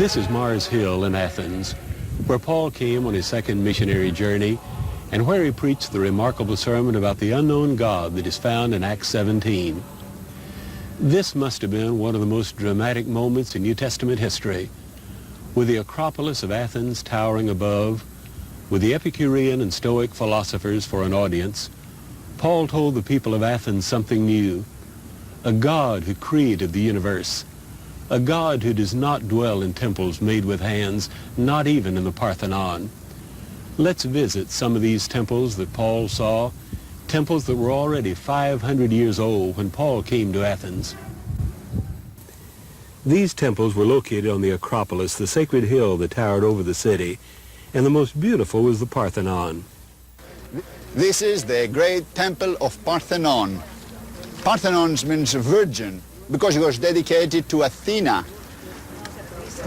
This is Mars Hill in Athens, where Paul came on his second missionary journey and where he preached the remarkable sermon about the unknown God that is found in Acts 17. This must have been one of the most dramatic moments in New Testament history, with the Acropolis of Athens towering above, with the Epicurean and Stoic philosophers for an audience. Paul told the people of Athens something new, a God who created the universe, a God who does not dwell in temples made with hands, not even in the Parthenon. Let's visit some of these temples that Paul saw, temples that were already 500 years old when Paul came to Athens. These temples were located on the Acropolis, the sacred hill that towered over the city, and the most beautiful was the Parthenon. This is the great temple of Parthenon. Parthenon means virgin, because it was dedicated to Athena,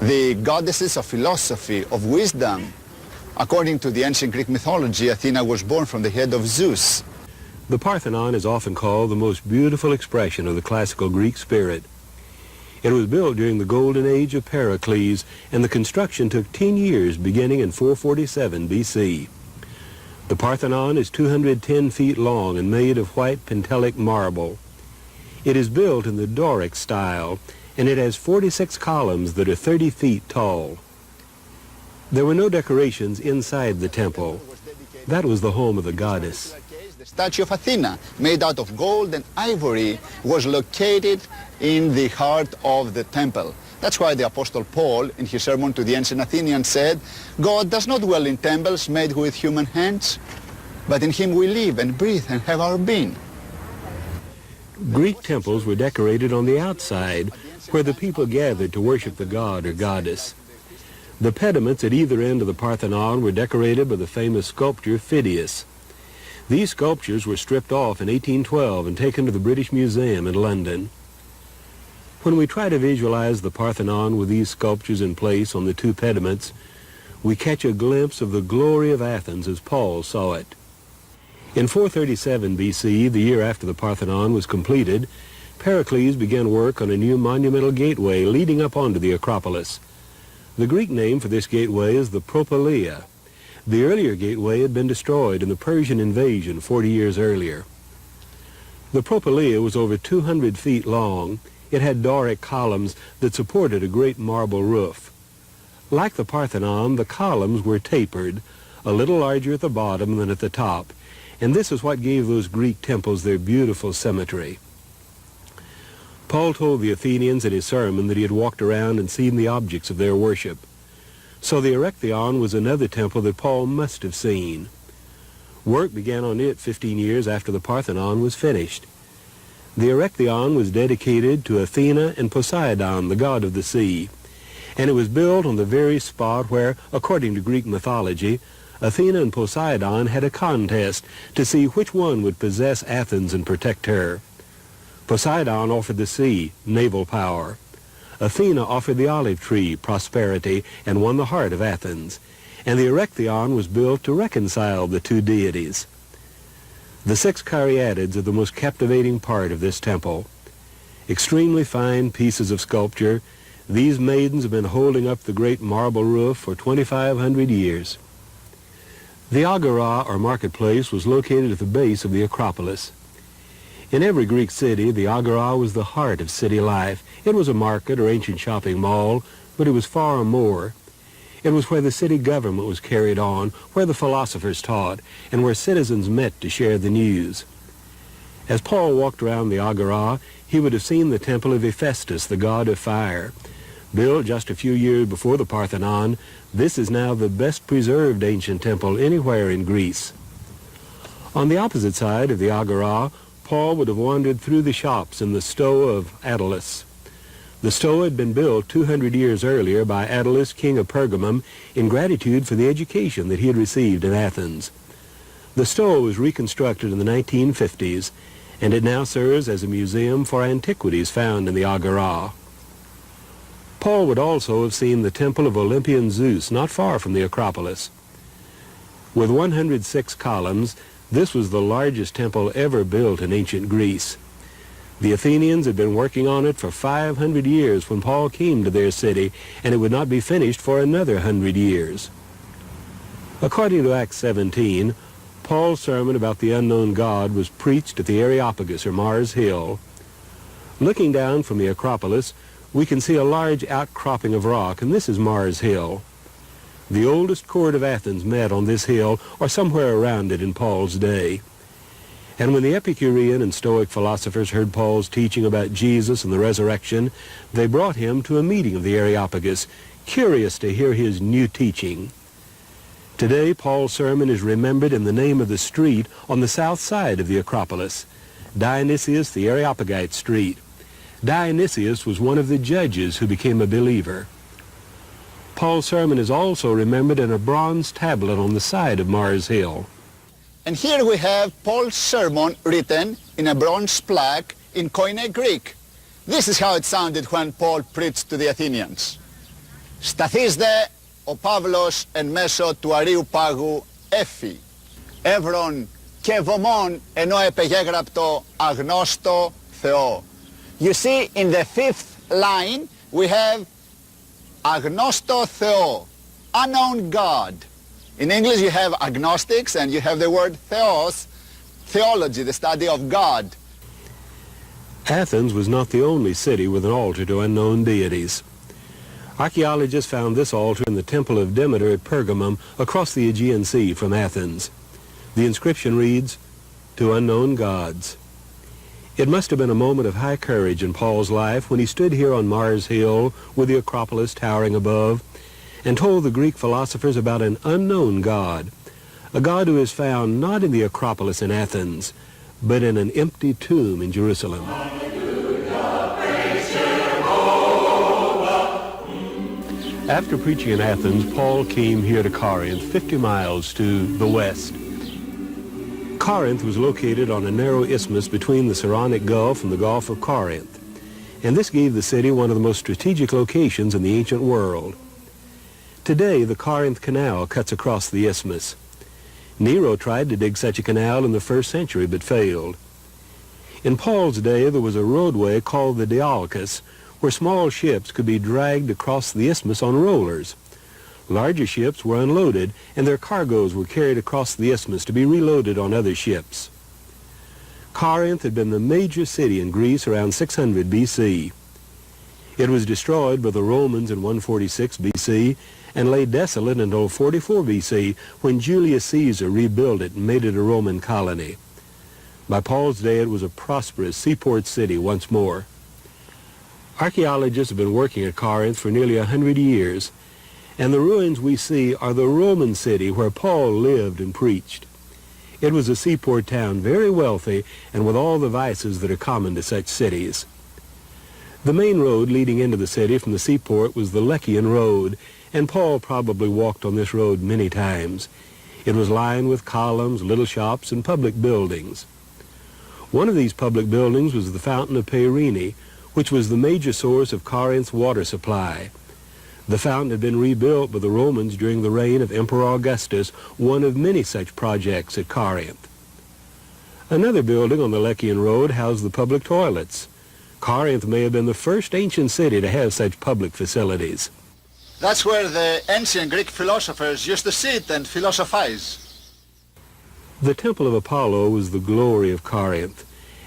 the goddesses of philosophy, of wisdom. According to the ancient Greek mythology, Athena was born from the head of Zeus. The Parthenon is often called the most beautiful expression of the classical Greek spirit. It was built during the golden age of Pericles, and the construction took 10 years, beginning in 447 BC. The Parthenon is 210 feet long and made of white Pentelic marble. It is built in the Doric style, and it has 46 columns that are 30 feet tall. There were no decorations inside the temple. That was the home of the goddess. The statue of Athena, made out of gold and ivory, was located in the heart of the temple. That's why the Apostle Paul, in his sermon to the ancient Athenians, said, God does not dwell in temples made with human hands, but in him we live and breathe and have our being. Greek temples were decorated on the outside, where the people gathered to worship the god or goddess. The pediments at either end of the Parthenon were decorated by the famous sculptor Phidias. These sculptures were stripped off in 1812 and taken to the British Museum in London. When we try to visualize the Parthenon with these sculptures in place on the two pediments, we catch a glimpse of the glory of Athens as Paul saw it. In 437 BC, the year after the Parthenon was completed, Pericles began work on a new monumental gateway leading up onto the Acropolis. The Greek name for this gateway is the Propylaea. The earlier gateway had been destroyed in the Persian invasion 40 years earlier. The Propylaea was over 200 feet long. It had Doric columns that supported a great marble roof. Like the Parthenon, the columns were tapered, a little larger at the bottom than at the top, and this is what gave those Greek temples their beautiful symmetry. Paul told the Athenians in his sermon that he had walked around and seen the objects of their worship. So the Erechtheion was another temple that Paul must have seen. Work began on it 15 years after the Parthenon was finished. The Erechtheion was dedicated to Athena and Poseidon, the god of the sea, and it was built on the very spot where, according to Greek mythology, Athena and Poseidon had a contest to see which one would possess Athens and protect her. Poseidon offered the sea, naval power. Athena offered the olive tree, prosperity, and won the heart of Athens. And the Erechtheion was built to reconcile the two deities. The 6 caryatids are the most captivating part of this temple. Extremely fine pieces of sculpture, these maidens have been holding up the great marble roof for 2,500 years. The Agora, or marketplace, was located at the base of the Acropolis. In every Greek city, the Agora was the heart of city life. It was a market or ancient shopping mall, but it was far more. It was where the city government was carried on, where the philosophers taught, and where citizens met to share the news. As Paul walked around the Agora, he would have seen the temple of Hephaestus, the god of fire. Built just a few years before the Parthenon, this is now the best preserved ancient temple anywhere in Greece. On the opposite side of the Agora, Paul would have wandered through the shops in the Stoa of Attalus. The Stoa had been built 200 years earlier by Attalus, king of Pergamum, in gratitude for the education that he had received in Athens. The Stoa was reconstructed in the 1950s, and it now serves as a museum for antiquities found in the Agora. Paul would also have seen the temple of Olympian Zeus not far from the Acropolis. With 106 columns, this was the largest temple ever built in ancient Greece. The Athenians had been working on it for 500 years when Paul came to their city, and it would not be finished for another 100 years. According to Acts 17, Paul's sermon about the unknown God was preached at the Areopagus, or Mars Hill. Looking down from the Acropolis, we can see a large outcropping of rock, and this is Mars Hill. The oldest court of Athens met on this hill, or somewhere around it in Paul's day. And when the Epicurean and Stoic philosophers heard Paul's teaching about Jesus and the resurrection, they brought him to a meeting of the Areopagus, curious to hear his new teaching. Today, Paul's sermon is remembered in the name of the street on the south side of the Acropolis, Dionysius the Areopagite Street. Dionysius was one of the judges who became a believer. Paul's sermon is also remembered in a bronze tablet on the side of Mars Hill. And here we have Paul's sermon written in a bronze plaque in Koine Greek. This is how it sounded when Paul preached to the Athenians. Σταθείς ο Παύλος εν μέσω του Αρίου Πάγου έφη, εύρων και βωμών ενώ επεγέγραπτο αγνώστο Θεό. You see, in the fifth line, we have agnosto Theo, unknown God. In English, you have agnostics, and you have the word theos, theology, the study of God. Athens was not the only city with an altar to unknown deities. Archaeologists found this altar in the Temple of Demeter at Pergamum, across the Aegean Sea from Athens. The inscription reads, "To unknown gods." It must have been a moment of high courage in Paul's life when he stood here on Mars Hill with the Acropolis towering above and told the Greek philosophers about an unknown God, a God who is found not in the Acropolis in Athens, but in an empty tomb in Jerusalem. After preaching in Athens, Paul came here to Corinth, 50 miles to the west. Corinth was located on a narrow isthmus between the Saronic Gulf and the Gulf of Corinth, and this gave the city one of the most strategic locations in the ancient world. Today, the Corinth Canal cuts across the isthmus. Nero tried to dig such a canal in the 1st century but failed. In Paul's day, there was a roadway called the Diolkos, where small ships could be dragged across the isthmus on rollers. Larger ships were unloaded, and their cargoes were carried across the isthmus to be reloaded on other ships. Corinth had been the major city in Greece around 600 B.C. It was destroyed by the Romans in 146 B.C. and lay desolate until 44 B.C. when Julius Caesar rebuilt it and made it a Roman colony. By Paul's day, it was a prosperous seaport city once more. Archaeologists have been working at Corinth for nearly 100 years, and the ruins we see are the Roman city where Paul lived and preached. It was a seaport town, very wealthy, and with all the vices that are common to such cities. The main road leading into the city from the seaport was the Lechian Road, and Paul probably walked on this road many times. It was lined with columns, little shops, and public buildings. One of these public buildings was the Fountain of Peirene, which was the major source of Corinth's water supply. The fountain had been rebuilt by the Romans during the reign of Emperor Augustus, one of many such projects at Corinth. Another building on the Lechian Road housed the public toilets. Corinth may have been the first ancient city to have such public facilities. That's where the ancient Greek philosophers used to sit and philosophize. The Temple of Apollo was the glory of Corinth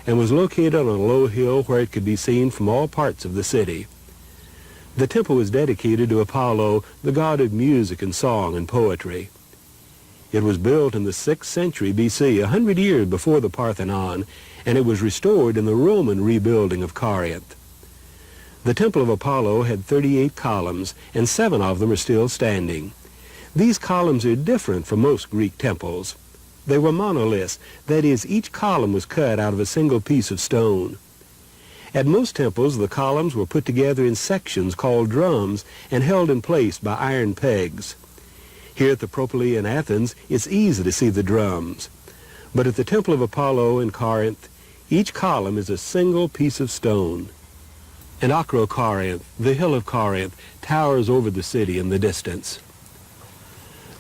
and was located on a low hill where it could be seen from all parts of the city. The temple was dedicated to Apollo, the god of music and song and poetry. It was built in the 6th century B.C., 100 years before the Parthenon, and it was restored in the Roman rebuilding of Corinth. The Temple of Apollo had 38 columns, and 7 of them are still standing. These columns are different from most Greek temples. They were monoliths, that is, each column was cut out of a single piece of stone. At most temples, the columns were put together in sections called drums and held in place by iron pegs. Here at the Propylaea in Athens, it's easy to see the drums. But at the Temple of Apollo in Corinth, each column is a single piece of stone. And Acrocorinth, the hill of Corinth, towers over the city in the distance.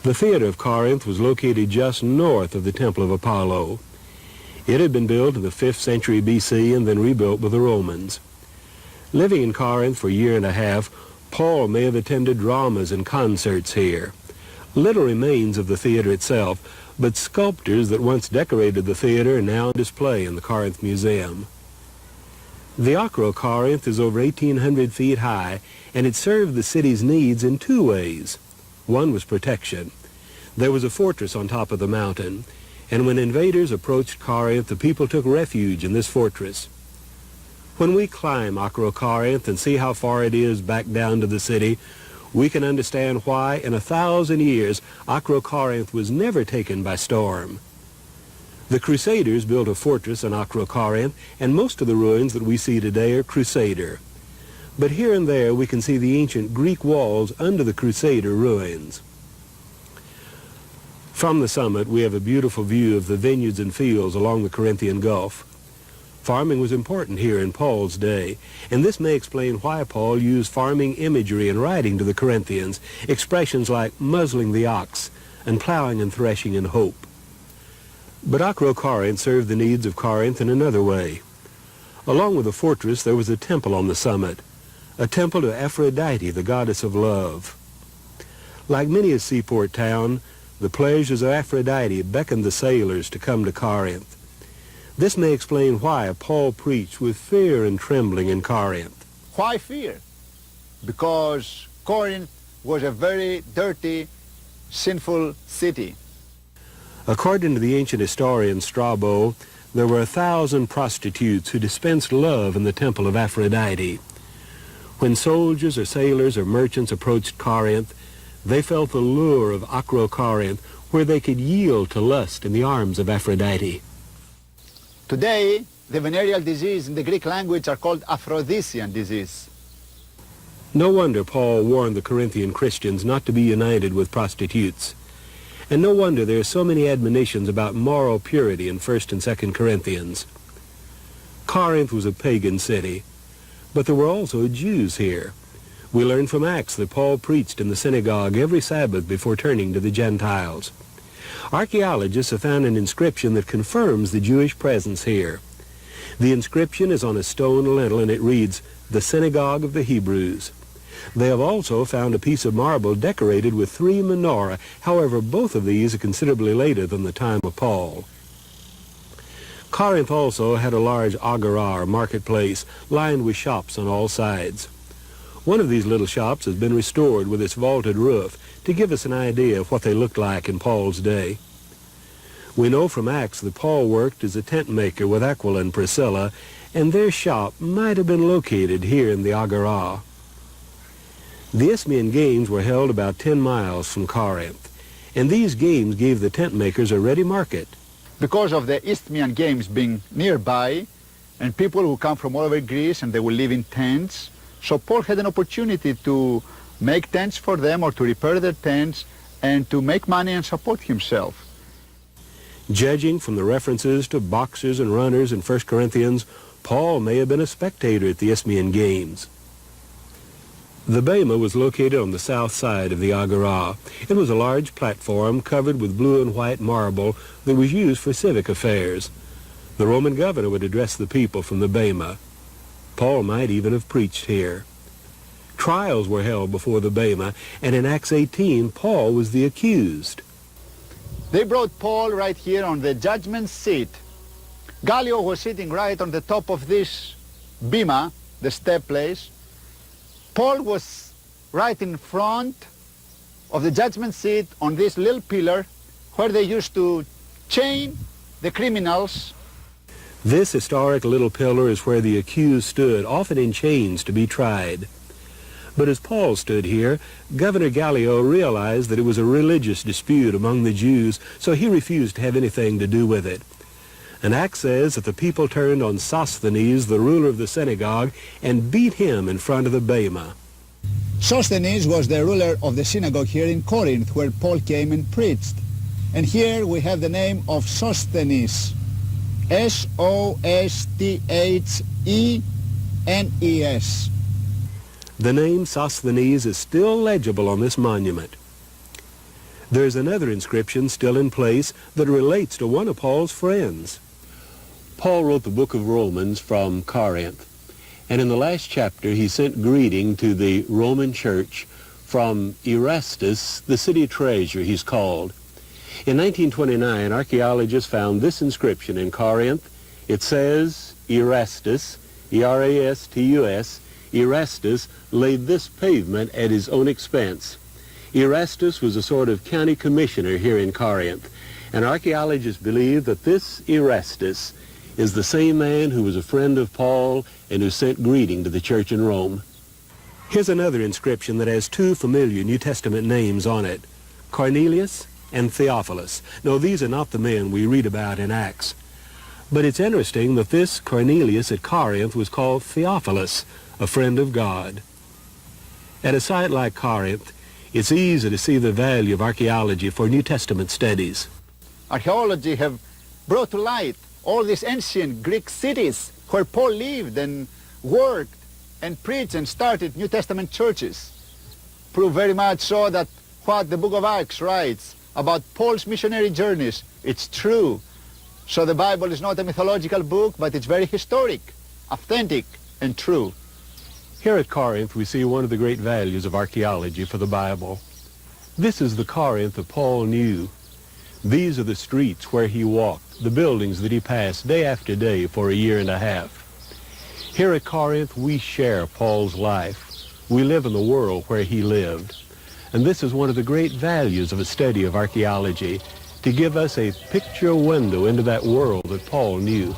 The theater of Corinth was located just north of the Temple of Apollo. It had been built in the 5th century BC and then rebuilt by the Romans. Living in Corinth for a year and a half, Paul may have attended dramas and concerts here. Little remains of the theater itself, but sculptures that once decorated the theater are now on display in the Corinth Museum. The Acrocorinth is over 1,800 feet high, and it served the city's needs in two ways. One was protection. There was a fortress on top of the mountain, and when invaders approached Corinth, the people took refuge in this fortress. When we climb Acrocorinth and see how far it is back down to the city, we can understand why in 1,000 years Acrocorinth was never taken by storm. The Crusaders built a fortress in Acrocorinth, and most of the ruins that we see today are Crusader. But here and there we can see the ancient Greek walls under the Crusader ruins. From the summit we have a beautiful view of the vineyards and fields along the Corinthian Gulf. Farming was important here in Paul's day, and this may explain why Paul used farming imagery in writing to the Corinthians, expressions like muzzling the ox and plowing and threshing in hope. But Acrocorinth served the needs of Corinth in another way. Along with the fortress there was a temple on the summit, a temple to Aphrodite, the goddess of love. Like many a seaport town, the pleasures of Aphrodite beckoned the sailors to come to Corinth. This may explain why Paul preached with fear and trembling in Corinth. Why fear? Because Corinth was a very dirty, sinful city. According to the ancient historian Strabo, there were 1,000 prostitutes who dispensed love in the temple of Aphrodite. When soldiers or sailors or merchants approached Corinth, they felt the lure of Acrocorinth, where they could yield to lust in the arms of Aphrodite. Today, the venereal disease in the Greek language are called Aphrodisian disease. No wonder Paul warned the Corinthian Christians not to be united with prostitutes. And no wonder there are so many admonitions about moral purity in 1st and 2nd Corinthians. Corinth was a pagan city, but there were also Jews here. We learn from Acts that Paul preached in the synagogue every Sabbath before turning to the Gentiles. Archaeologists have found an inscription that confirms the Jewish presence here. The inscription is on a stone lintel and it reads, "The Synagogue of the Hebrews." They have also found a piece of marble decorated with 3 menorah. However, both of these are considerably later than the time of Paul. Corinth also had a large agora, or marketplace, lined with shops on all sides. One of these little shops has been restored with its vaulted roof to give us an idea of what they looked like in Paul's day. We know from Acts that Paul worked as a tent maker with Aquila and Priscilla, and their shop might have been located here in the agora. The Isthmian Games were held about 10 miles from Corinth, and these games gave the tent makers a ready market. Because of the Isthmian Games being nearby, and people who come from all over Greece and they will live in tents, so Paul had an opportunity to make tents for them or to repair their tents and to make money and support himself. Judging from the references to boxers and runners in 1 Corinthians, Paul may have been a spectator at the Isthmian Games. The bema was located on the south side of the agora. It was a large platform covered with blue and white marble that was used for civic affairs. The Roman governor would address the people from the bema. Paul might even have preached here. Trials were held before the bema, and in Acts 18, Paul was the accused. They brought Paul right here on the judgment seat. Gallio was sitting right on the top of this bema, the step place. Paul was right in front of the judgment seat on this little pillar where they used to chain the criminals. This historic little pillar is where the accused stood, often in chains, to be tried. But as Paul stood here, Governor Gallio realized that it was a religious dispute among the Jews, so he refused to have anything to do with it. And Acts says that the people turned on Sosthenes, the ruler of the synagogue, and beat him in front of the bema. Sosthenes was the ruler of the synagogue here in Corinth, where Paul came and preached. And here we have the name of Sosthenes. S-O-S-T-H-E-N-E-S. The name Sosthenes is still legible on this monument. There is another inscription still in place that relates to one of Paul's friends. Paul wrote the book of Romans from Corinth, and in the last chapter he sent greeting to the Roman church from Erastus, the city treasurer he's called. In 1929, archaeologists found this inscription in Corinth. It says, Erastus, E-R-A-S-T-U-S, Erastus laid this pavement at his own expense. Erastus was a sort of county commissioner here in Corinth, and archaeologists believe that this Erastus is the same man who was a friend of Paul and who sent greeting to the church in Rome. Here's another inscription that has two familiar New Testament names on it, Cornelius and Theophilus. No, these are not the men we read about in Acts. But it's interesting that this Cornelius at Corinth was called Theophilus, a friend of God. At a site like Corinth, it's easy to see the value of archaeology for New Testament studies. Archaeology have brought to light all these ancient Greek cities where Paul lived and worked and preached and started New Testament churches. Prove very much so that what the book of Acts writes about Paul's missionary journeys, it's true. So the Bible is not a mythological book, but it's very historic, authentic, and true. Here at Corinth, we see one of the great values of archaeology for the Bible. This is the Corinth that Paul knew. These are the streets where he walked, the buildings that he passed day after day for a year and a half. Here at Corinth, we share Paul's life. We live in the world where he lived. And this is one of the great values of a study of archaeology, to give us a picture window into that world that Paul knew.